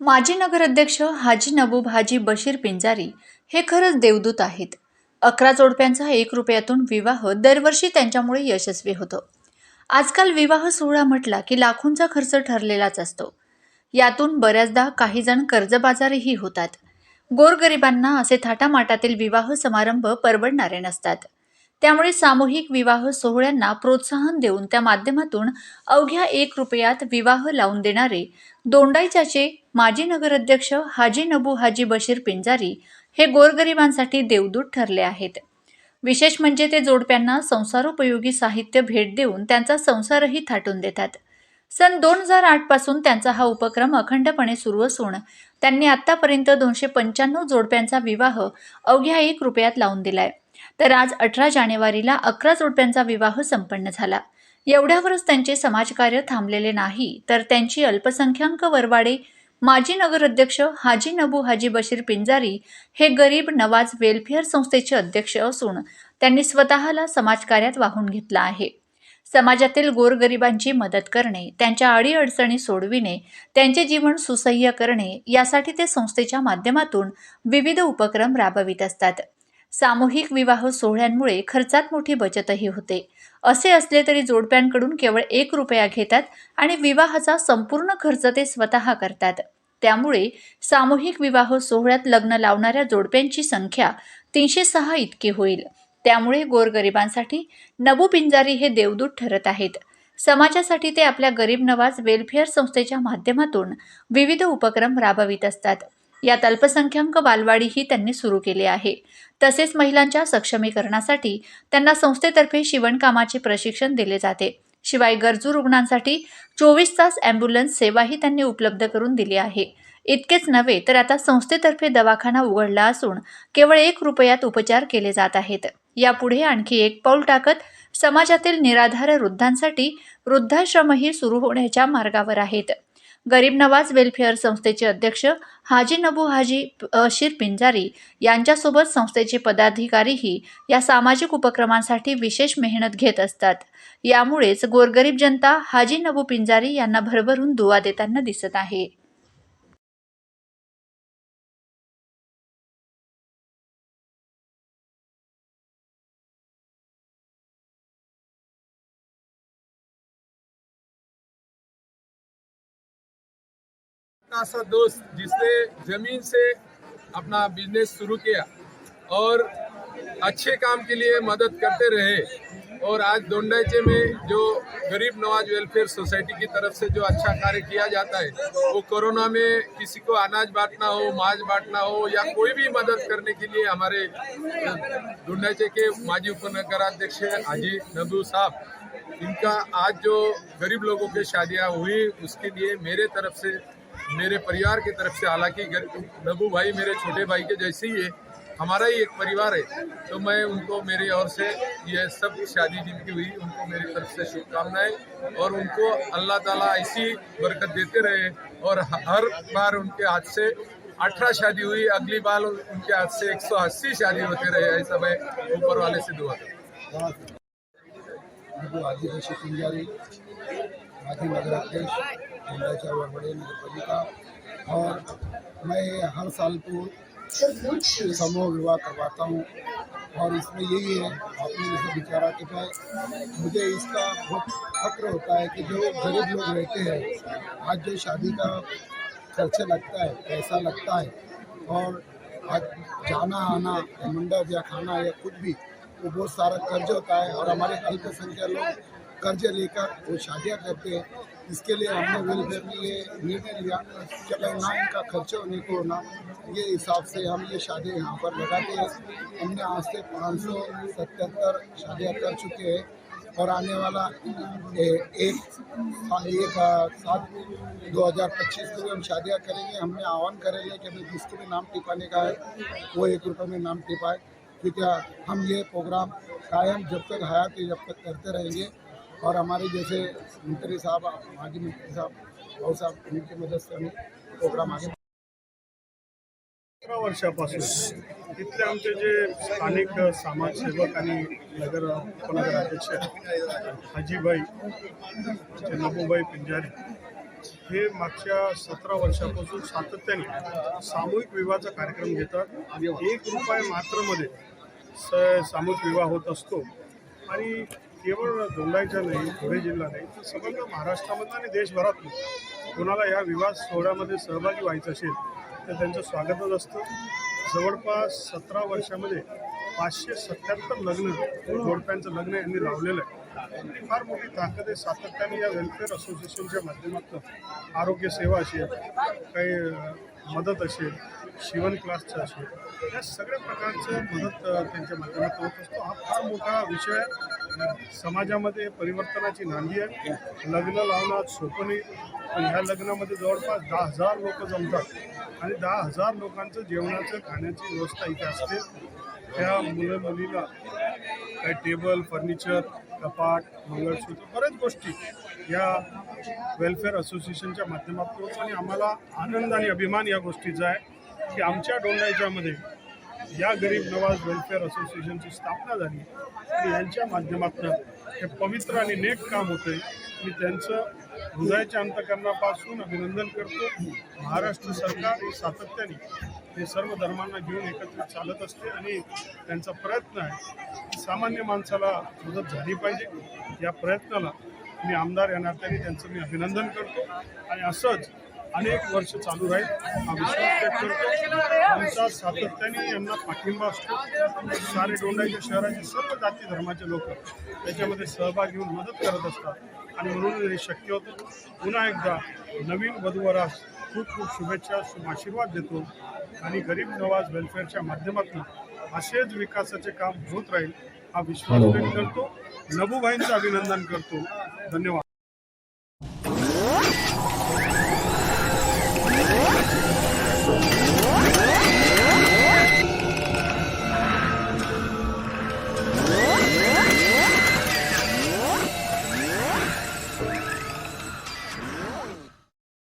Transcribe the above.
माजी नगराध्यक्ष हाजी नबूब हाजी बशीर पिंजारी हे खरंच देवदूत आहेत. 11 जोडप्यांचा 1 रुपयातून विवाह दरवर्षी त्यांच्यामुळे यशस्वी होतो. आजकाल विवाह सोहळा म्हटला की लाखोंचा खर्च ठरलेलाच असतो. यातून बऱ्याचदा काही जण कर्जबाजारीही होतात. गोरगरिबांना असे थाटामाटातील विवाह समारंभ परवडणारे नसतात. त्यामुळे सामूहिक विवाह सोहळ्यांना प्रोत्साहन देऊन त्या माध्यमातून अवघ्या 1 रुपयात विवाह लावून देणारे दोंडाईचाचे माजी नगराध्यक्ष हाजी नबू हाजी बशीर पिंजारी हे गोरगरिबांसाठी देवदूत ठरले आहेत. विशेष म्हणजे ते जोडप्यांना संसारोपयोगी साहित्य भेट देऊन त्यांचा संसारही थाटून देतात. सन 2008 पासून त्यांचा हा उपक्रम अखंडपणे सुरू असून त्यांनी आतापर्यंत 295 जोडप्यांचा विवाह अवघ्या 1 रुपयात लावून दिलाय. तर आज 18 जानेवारीला 11 जोडप्यांचा विवाह संपन्न झाला. एवढ्यावरच त्यांचे समाजकार्य थांबलेले नाही, तर त्यांची अल्पसंख्याक वरवाडे माजी नगराध्यक्ष हाजी नबू हाजी बशीर पिंजारी हे गरीब नवाज वेलफेअर संस्थेचे अध्यक्ष असून त्यांनी स्वतःला समाजकार्यात वाहून घेतला आहे. समाजातील गोरगरिबांची मदत करणे, त्यांच्या अडीअडचणी सोडविणे, त्यांचे जीवन सुसह्य करणे यासाठी ते संस्थेच्या माध्यमातून विविध उपक्रम राबवित असतात. सामूहिक विवाह सोहळ्यांमुळे खर्चात मोठी बचतही होते. असे असले तरी जोडप्यांकडून केवळ 1 रुपया घेतात आणि विवाहाचा संपूर्ण खर्च ते स्वतः करतात. त्यामुळे सामूहिक विवाह सोहळ्यात लग्न लावणाऱ्या जोडप्यांची संख्या 306 इतकी होईल. त्यामुळे गोरगरिबांसाठी नबू पिंजारी हे देवदूत ठरत आहेत. समाजासाठी ते आपल्या गरीब नवाज वेलफेअर संस्थेच्या माध्यमातून विविध उपक्रम राबवित असतात. यात अल्पसंख्याक बालवाडीही त्यांनी सुरू केली आहे. तसेच महिलांच्या सक्षमीकरणासाठी त्यांना संस्थेतर्फे शिवणकामाचे प्रशिक्षण दिले जाते. शिवाय गरजू रुग्णांसाठी 24 तास ॲम्ब्युलन्स सेवाही त्यांनी उपलब्ध करून दिली आहे. इतकेच नव्हे तर आता संस्थेतर्फे दवाखाना उघडला असून केवळ 1 रुपयात उपचार केले जात आहेत. यापुढे आणखी एक पाऊल टाकत समाजातील निराधार वृद्धांसाठी वृद्धाश्रमही सुरू होण्याच्या मार्गावर आहेत. गरीब नवाज वेलफेअर संस्थेचे अध्यक्ष हाजी नबू हाजी बशीर पिंजारी यांच्यासोबत संस्थेचे पदाधिकारीही या सामाजिक उपक्रमांसाठी विशेष मेहनत घेत असतात. यामुळेच गोरगरीब जनता हाजी नबू पिंजारी यांना भरभरून दुवा देताना दिसत आहे. ऐसा दोस्त जिसने जमीन से अपना बिजनेस शुरू किया और अच्छे काम के लिए मदद करते रहे और आज दोंडाईचे में जो गरीब नवाज वेलफेयर सोसाइटी की तरफ से जो अच्छा कार्य किया जाता है, वो कोरोना में किसी को अनाज बांटना हो, माज बांटना हो या कोई भी मदद करने के लिए हमारे दोंडाईचे के माजी उपनगराध्यक्ष हाजी नबू साहब, इनका आज जो गरीब लोगों की शादियां हुई उसके लिए मेरे तरफ से, मेरे परिवार की तरफ से, हालांकि नबू भाई मेरे छोटे भाई के जैसे ही है, हमारा ही एक परिवार है, तो मैं उनको मेरी ओर से ये सब शादी जिनकी हुई उनको मेरी तरफ से शुभकामनाएं और उनको अल्लाह ताला ऐसी बरकत देते रहे और हर बार उनके हाथ से 18 शादी हुई, अगली बार उनके हाथ से 180 शादी होते रहे, ऐसा मैं ऊपर वाले से दुआ करता हूँ। हाजी बशीर पिंजारी माजी नगराध्यक्ष दोंडाईचा वरवडे नगरपालिका, और मैं हर साल को समूह विवाह करवाता हूँ और इसमें यही है आपने जैसे विचारा कि मुझे इसका बहुत फक्र होता है कि जो गरीब लोग रहते हैं, आज जो शादी का खर्चा लगता है, पैसा लगता है और आज जाना आना या मंडप या खाना या कुछ भी, वो बहुत सारा कर्ज होता है और हमारे अल्पसंख्यक लोग कर्ज लेकर वो शादियाँ करते हैं। इसके लिए हमने वेलफेयर में ये निर्णय लिया कि अगर ना इनका खर्च होने को ना, ये हिसाब से हम ये शादी यहाँ पर लगाते हैं। हमने आज से 577 शादियाँ कर चुके हैं और आने वाला 1/7/2025 को भी हम शादियाँ करेंगे। हमने आह्वान करेंगे कि भाई जिसको भी नाम टिपाने का है वो 1 रुपये में नाम टिपाए, क्योंकि हम ये प्रोग्राम कायम जब तक हयात है जब तक करते रहेंगे। और हमारे जैसे मंत्री साहब, माजी मंत्री साहब और साहब, उनकी मदद से हम प्रोग्राम आगे 15 वर्षापासून तिथले आमचे जे स्थानिक समाजसेवक आणि नगर उपनगराध्यक्ष हाजीभाई नबूभाई पिंजारी हे मागच्या 17 वर्षापासून सातत्याने सामूहिक विवाहाचा कार्यक्रम घेतात. 1 रुपये मात्रमध्ये सामूहिक विवाह होत असतो आणि केवळ दोंडाईचा नाही, धुळे जिल्हा नाही तर समग्र महाराष्ट्रामधून आणि देशभरातून कोणाला या विवाह सोहळ्यामध्ये सहभागी व्हायचं असेल तर त्यांचं स्वागतच असतं. जवळपास 17 वर्षामध्ये 577 लग्न जोडप्यांचं लग्न यांनी लावलेलं आहे. आणि फार मोठी ताकद आहे. सातत्याने या वेलफेअर असोसिएशनच्या माध्यमातून आरोग्य सेवा असेल, काही मदत असेल, शिवण क्लासचं असेल, या सगळ्या प्रकारचं मदत त्यांच्या माध्यमातून होत असतो. हा फार मोठा विषय आहे. समाजामध्ये परिवर्तनाची नांदी आहे. लग्न लावणं सोपं नाही, पण ह्या लग्नामध्ये जवळपास 10,000 लोक जमतात आणि 10,000 लोकांचं जेवणाचं खाण्याची व्यवस्था इथे असते. त्या मुलीला काही टेबल, फर्निचर, कपाट, मंगळसूत्र, बऱ्याच गोष्टी या वेलफेअर असोसिएशनच्या माध्यमातून होतं आणि आम्हाला आनंद आणि अभिमान या गोष्टीचा आहे की आमच्या दोंडाईच्यामध्ये या गरीब नवाज वेलफेअर असोसिएशनची स्थापना झाली आणि यांच्या माध्यमातून हे पवित्र आणि नेक काम होतं आहे. मी त्यांचं हृदयाच्या अंतःकरणापासून अभिनंदन करतो. महाराष्ट्र सरकार हे सातत्याने हे सर्व धर्मांना घेऊन एकत्रित चालत असते आणि त्यांचा प्रयत्न आहे की सामान्य माणसाला मदत झाली पाहिजे. या प्रयत्नाला मी आमदार या नात्याने त्यांचं मी अभिनंदन करतो आणि असंच अनेक वर्ष चालू राहील हा विश्वास व्यक्त करतो. आमचा सातत्याने यांना पाठिंबा असतो. सारे दोंडाईच्या शहराचे सर्व जाती धर्माचे लोक त्याच्यामध्ये सहभाग घेऊन मदत करत असतात आणि म्हणून हे शक्य होतं. पुन्हा एकदा नवीन वधूवरास खूप खूप शुभेच्छा, शुभ आशीर्वाद देतो आणि गरीब नवाज वेलफेअरच्या माध्यमातून असेच विकासाचे काम होत राहील हा विश्वास व्यक्त करतो. नभूभाईंचं अभिनंदन करतो. धन्यवाद.